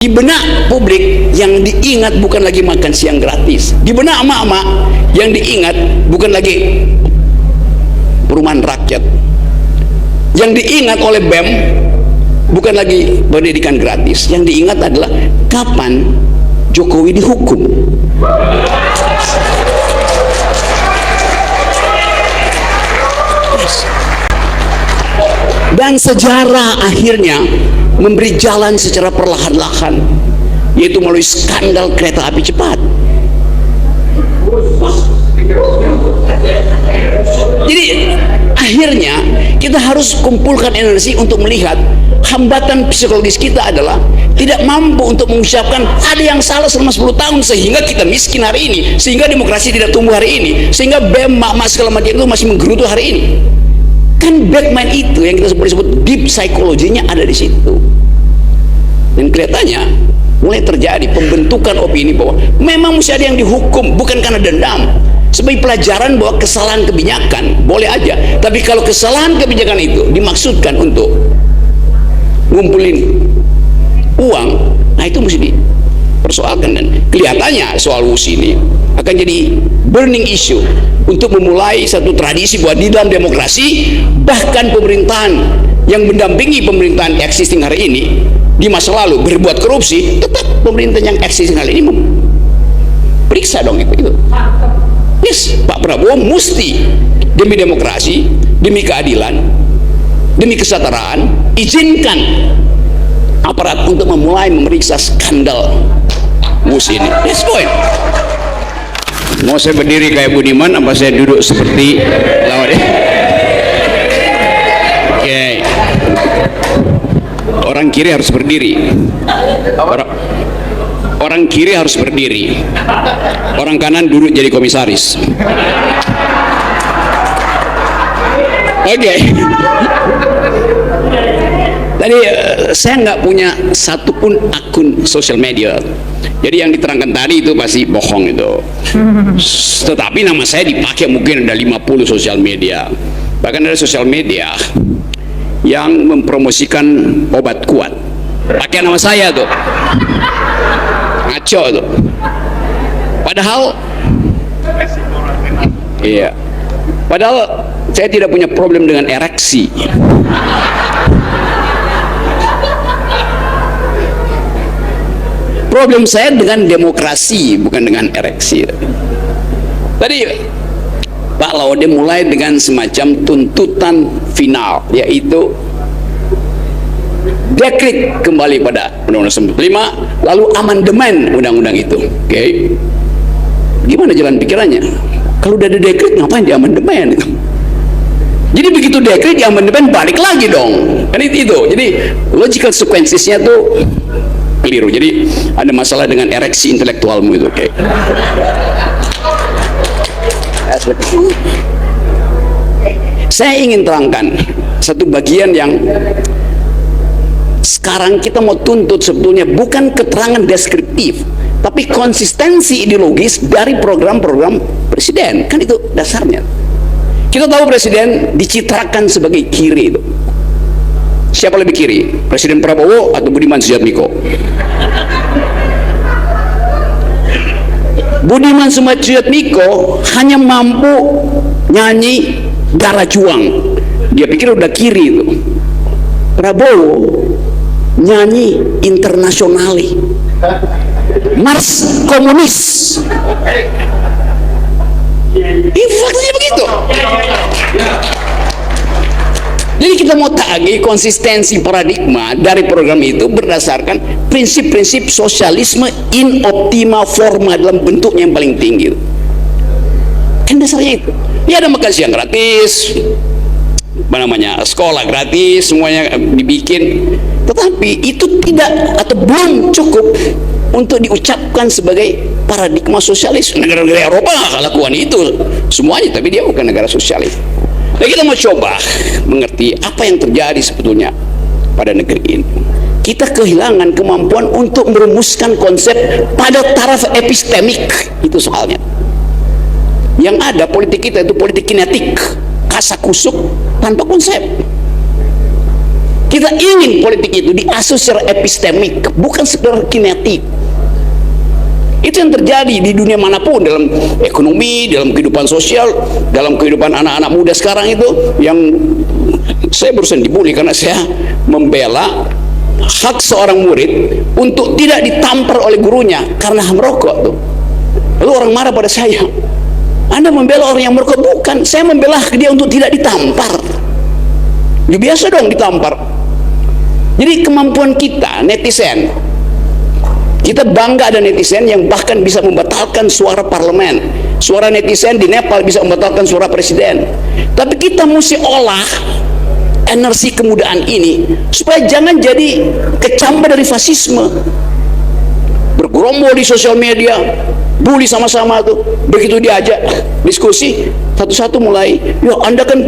Di benak publik yang diingat bukan lagi makan siang gratis. Di benak emak-emak yang diingat bukan lagi perumahan rakyat. Yang diingat oleh BEM bukan lagi pendidikan gratis. Yang diingat adalah kapan Jokowi dihukum. Dan sejarah akhirnya memberi jalan secara perlahan-lahan, yaitu melalui skandal kereta api cepat. Jadi akhirnya kita harus kumpulkan energi untuk melihat hambatan psikologis kita adalah tidak mampu untuk mengucapkan ada yang salah selama 10 tahun sehingga kita miskin hari ini, sehingga demokrasi tidak tumbuh hari ini, sehingga BEM, mak-mak segala macam itu masih menggerutu hari ini. Kan backman itu yang kita sebut deep psikologinya ada di situ. Dan kelihatannya mulai terjadi pembentukan opini bahwa memang mesti ada yang dihukum, bukan karena dendam, sebagai pelajaran bahwa kesalahan kebijakan boleh aja, tapi kalau kesalahan kebijakan itu dimaksudkan untuk ngumpulin uang, nah itu mesti dipersoalkan. Dan kelihatannya soal WUS ini akan jadi burning issue untuk memulai satu tradisi bahwa di dalam demokrasi, bahkan pemerintahan yang mendampingi pemerintahan existing hari ini di masa lalu berbuat korupsi, tetap pemerintahan yang existing hari ini periksa dong itu. Yes, Pak Prabowo mesti demi demokrasi, demi keadilan, demi kesetaraan, izinkan aparat untuk memulai memeriksa skandal WUS ini. That's point. Mau saya berdiri kayak Budiman apa saya duduk seperti lawan? Oke. Orang kiri harus berdiri. Orang kiri harus berdiri. Orang kanan duduk jadi komisaris. Oke. Tadi saya nggak punya satupun akun sosial media. Jadi yang diterangkan tadi itu pasti bohong itu. Tetapi nama saya dipakai mungkin ada 50 sosial media. Bahkan ada sosial media yang mempromosikan obat kuat. Pakai nama saya tuh. Ngaco tuh. Padahal iya. Padahal saya tidak punya problem dengan ereksi. Problem saya dengan demokrasi, bukan dengan ereksi. Tadi Pak Laude mulai dengan semacam tuntutan final, yaitu dekret kembali pada Undang-Undang 95, lalu amandemen undang-undang itu. Oke. Gimana jalan pikirannya? Kalau udah ada dekret, ngapain di amandemen itu? Jadi begitu dekret di amandemen balik lagi dong. Kan itu. Jadi logical sequences-nya tuh keliru. Jadi ada masalah dengan ereksi intelektualmu itu. Oke. Saya ingin terangkan satu bagian yang sekarang kita mau tuntut sebetulnya bukan keterangan deskriptif, tapi konsistensi ideologis dari program-program presiden. Kan itu dasarnya. Kita tahu presiden dicitrakan sebagai kiri itu. Siapa lebih kiri? Presiden Prabowo atau Budiman Sujatmiko? Budiman Sujatmiko hanya mampu nyanyi Darah Juang. Dia pikir udah kiri itu. Prabowo nyanyi Internasionali, Mars Komunis. Faktanya begitu. Jadi kita mau tagih konsistensi paradigma dari program itu berdasarkan prinsip-prinsip sosialisme in optima forma dalam bentuknya yang paling tinggi. Kan dasarnya itu. Ya ada makan siang gratis, sekolah gratis, semuanya dibikin. Tetapi itu tidak atau belum cukup untuk diucapkan sebagai paradigma sosialis. Negara-negara Eropa nggak lakukan itu semuanya, tapi dia bukan negara sosialis. Nah, kita mau coba mengerti apa yang terjadi sebetulnya pada negeri ini. Kita kehilangan kemampuan untuk merumuskan konsep pada taraf epistemik, itu soalnya. Yang ada politik kita itu politik kinetik, kasak kusuk tanpa konsep. Kita ingin politik itu diasuh secara epistemik, bukan sekedar kinetik. Itu yang terjadi di dunia manapun, dalam ekonomi, dalam kehidupan sosial, dalam kehidupan anak-anak muda sekarang itu. Yang saya barusan dibully karena saya membela hak seorang murid untuk tidak ditampar oleh gurunya karena merokok tuh. Lalu orang marah pada saya, Anda membela orang yang merokok. Bukan, saya membela dia untuk tidak ditampar. Dia biasa dong ditampar. Jadi kemampuan kita netizen, kita bangga ada netizen yang bahkan bisa membatalkan suara parlemen. Suara netizen di Nepal bisa membatalkan suara presiden. Tapi kita mesti olah energi kemudaan ini supaya jangan jadi kecambah dari fasisme. Bergerombol di sosial media, bully sama-sama tuh. Begitu diajak diskusi, satu-satu mulai, ya Anda kan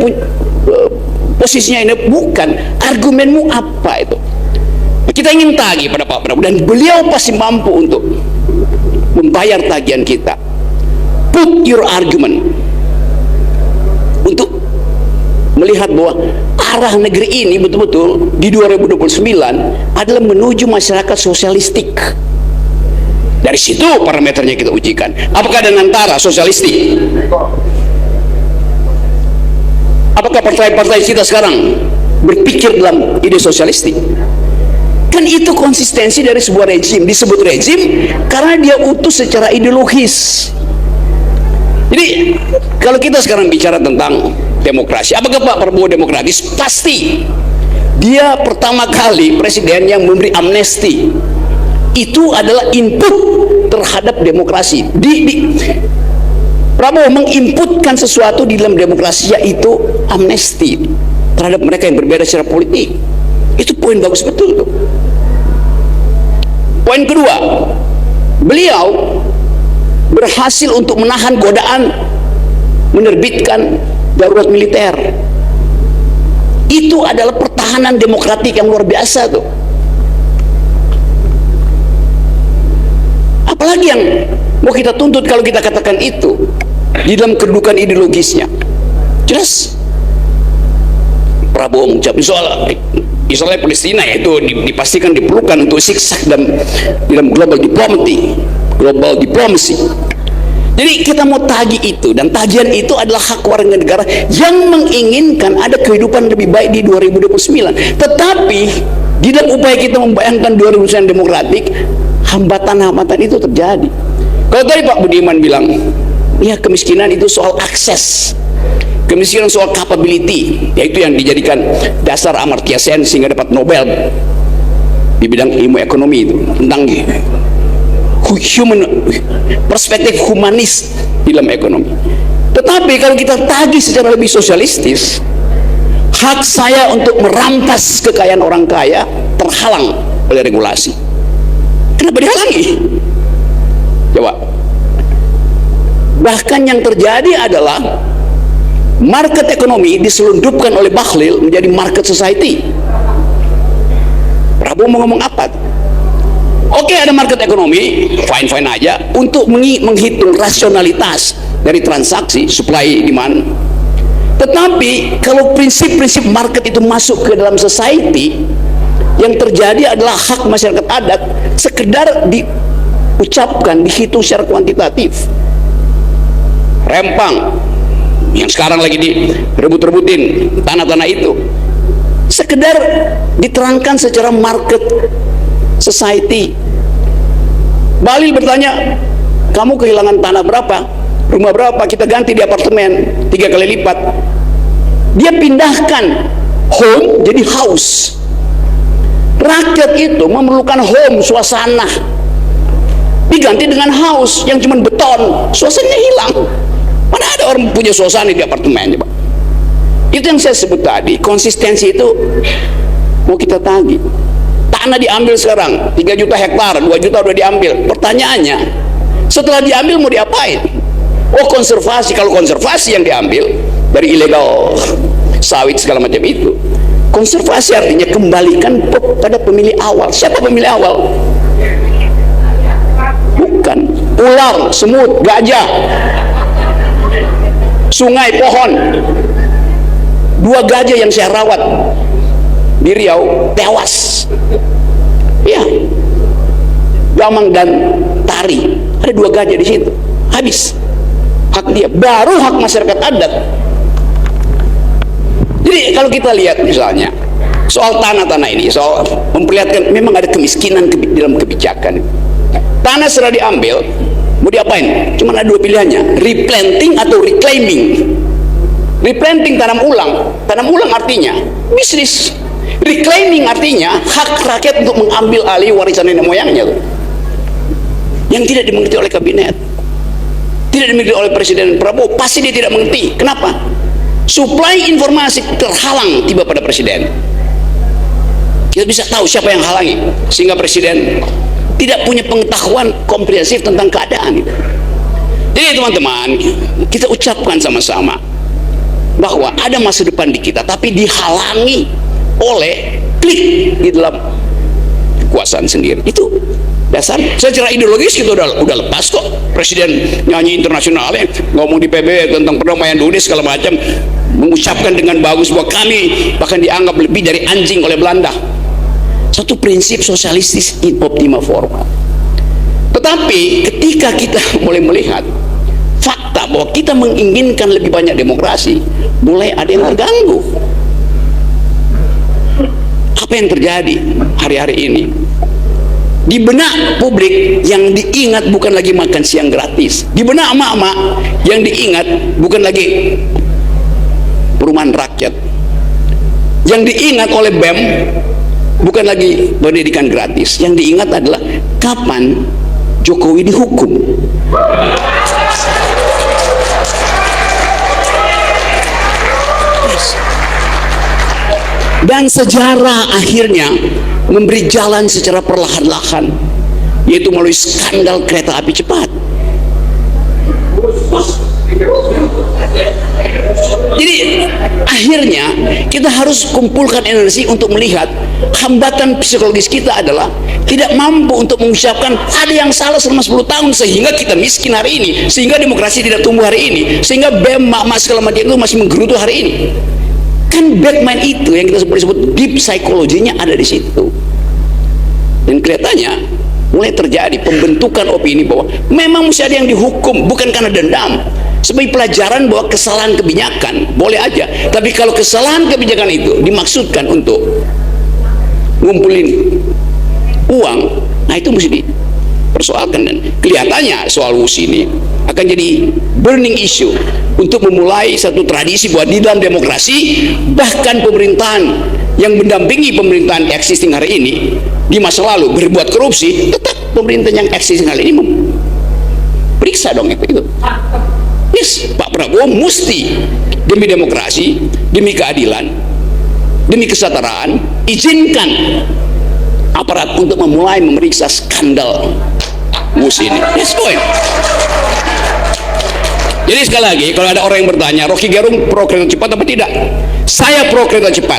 posisinya ini. Bukan, argumenmu apa itu? Kita ingin tagih pada Pak Prabowo, dan beliau pasti mampu untuk membayar tagihan kita. Put your argument, untuk melihat bahwa arah negeri ini betul-betul di 2029 adalah menuju masyarakat sosialistik. Dari situ parameternya kita ujikan. Apakah ada antara sosialistik? Apakah partai-partai kita sekarang berpikir dalam ide sosialistik? Kan itu konsistensi dari sebuah rejim. Disebut rejim karena dia utuh secara ideologis. Jadi kalau kita sekarang bicara tentang demokrasi, apakah Pak Prabowo demokratis? Pasti. Dia pertama kali presiden yang memberi amnesti. Itu adalah input terhadap demokrasi. Prabowo menginputkan sesuatu di dalam demokrasi, yaitu amnesti terhadap mereka yang berbeda secara politik. Itu poin bagus betul tuh. Poin kedua, beliau berhasil untuk menahan godaan menerbitkan darurat militer. Itu adalah pertahanan demokratik yang luar biasa tuh. Apalagi yang mau kita tuntut kalau kita katakan itu di dalam kedudukan ideologisnya? Jelas Prabowo mengucap soal Israel Palestina, yaitu dipastikan diperlukan untuk siksa dalam global diplomacy. Jadi kita mau tagih itu, dan tagihan itu adalah hak warga negara yang menginginkan ada kehidupan lebih baik di 2029. Tetapi di dalam upaya kita membayangkan 2029 demokratik, hambatan-hambatan itu terjadi. Kalau tadi Pak Budiman bilang, ya kemiskinan itu soal akses, kemiskinan soal capability, yaitu yang dijadikan dasar Amartya Sen sehingga dapat Nobel di bidang ilmu ekonomi itu, tentang perspektif humanis dalam ekonomi. Tetapi kalau kita tagih secara lebih sosialistis, hak saya untuk merampas kekayaan orang kaya terhalang oleh regulasi. Kenapa dihalangi? Coba. Bahkan yang terjadi adalah market ekonomi diselundupkan oleh Bahlil menjadi market society. Prabowo mau ngomong apa? Oke, ada market ekonomi, fine-fine aja, untuk menghitung rasionalitas dari transaksi, supply, demand. Tetapi kalau prinsip-prinsip market itu masuk ke dalam society, yang terjadi adalah hak masyarakat adat sekedar diucapkan, dihitung secara kuantitatif. Rempang yang sekarang lagi direbut-rebutin tanah-tanah itu, sekedar diterangkan secara market society. Bahlil bertanya, kamu kehilangan tanah berapa, rumah berapa, kita ganti di apartemen 3 kali lipat. Dia pindahkan home jadi house. Rakyat itu memerlukan home, suasana, diganti dengan house yang cuma beton, suasananya hilang. Mana ada orang punya suasana di apartemen, Pak? Itu yang saya sebut tadi, konsistensi itu mau kita tagih. Tanah diambil sekarang 3 juta hektar, 2 juta udah diambil. Pertanyaannya, setelah diambil mau diapain? Oh, konservasi. Kalau konservasi yang diambil dari ilegal sawit segala macam itu, konservasi artinya kembalikan pada pemilih awal. Siapa pemilih awal? Bukan ular, semut, gajah, sungai, pohon. 2 gajah yang saya rawat di Riau tewas. Ya, Gamang dan Tari, ada 2 gajah di situ, habis hak dia, baru hak masyarakat adat. Jadi kalau kita lihat misalnya soal tanah-tanah ini, soal memperlihatkan memang ada kemiskinan dalam kebijakan. Tanah sudah diambil, mau diapain? Cuma ada 2 pilihannya, replanting atau reclaiming. Replanting, tanam ulang artinya bisnis. Reclaiming artinya hak rakyat untuk mengambil alih warisan nenek moyangnya tuh, yang tidak dimengerti oleh kabinet, tidak dimengerti oleh Presiden Prabowo. Pasti dia tidak mengerti. Kenapa? Suplai informasi terhalang tiba pada Presiden. Kita bisa tahu siapa yang halangi, sehingga Presiden tidak punya pengetahuan komprehensif tentang keadaan. Jadi teman-teman, kita ucapkan sama-sama bahwa ada masa depan di kita, tapi dihalangi oleh klik di dalam kekuasaan sendiri. Itu dasar. Secara ideologis kita udah lepas kok. Presiden nyanyi internasional, ngomong di PBB tentang perdamaian dunia segala macam, mengucapkan dengan bagus bahwa kami bahkan dianggap lebih dari anjing oleh Belanda. Satu prinsip sosialistis in optima forma. Tetapi ketika kita mulai melihat fakta bahwa kita menginginkan lebih banyak demokrasi, mulai ada yang terganggu. Apa yang terjadi hari-hari ini? Di benak publik yang diingat bukan lagi makan siang gratis. Di benak emak-emak yang diingat bukan lagi perumahan rakyat. Yang diingat oleh BEM bukan lagi pendidikan gratis. Yang diingat adalah kapan Jokowi dihukum. Dan sejarah akhirnya memberi jalan secara perlahan-lahan, yaitu melalui skandal kereta api cepat. Jadi akhirnya kita harus kumpulkan energi untuk melihat hambatan psikologis kita adalah tidak mampu untuk mengucapkan ada yang salah selama 10 tahun sehingga kita miskin hari ini, sehingga demokrasi tidak tumbuh hari ini, sehingga BEM, mak-mak segala macam itu masih menggerutu hari ini. Kan Batman itu yang kita sebut deep psikologinya ada di situ. Dan kelihatannya mulai terjadi pembentukan opini bahwa memang mesti ada yang dihukum, bukan karena dendam, sebagai pelajaran bahwa kesalahan kebijakan boleh aja, tapi kalau kesalahan kebijakan itu dimaksudkan untuk ngumpulin uang, nah itu mesti dipersoalkan. Dan kelihatannya soal WUS ini akan jadi burning issue untuk memulai satu tradisi bahwa di dalam demokrasi, bahkan pemerintahan yang mendampingi pemerintahan existing hari ini di masa lalu berbuat korupsi, tetap pemerintahan yang existing hari ini periksa dong itu. Yes, Pak Prabowo mesti demi demokrasi, demi keadilan, demi kesetaraan, izinkan aparat untuk memulai memeriksa skandal WUS ini. Yes, point. Jadi sekali lagi, kalau ada orang yang bertanya, Rocky Gerung pro kereta cepat apa tidak? Saya pro kereta cepat,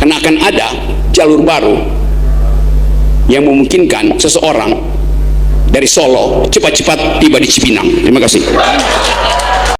karena akan ada jalur baru yang memungkinkan seseorang dari Solo cepat-cepat tiba di Cipinang. Terima kasih.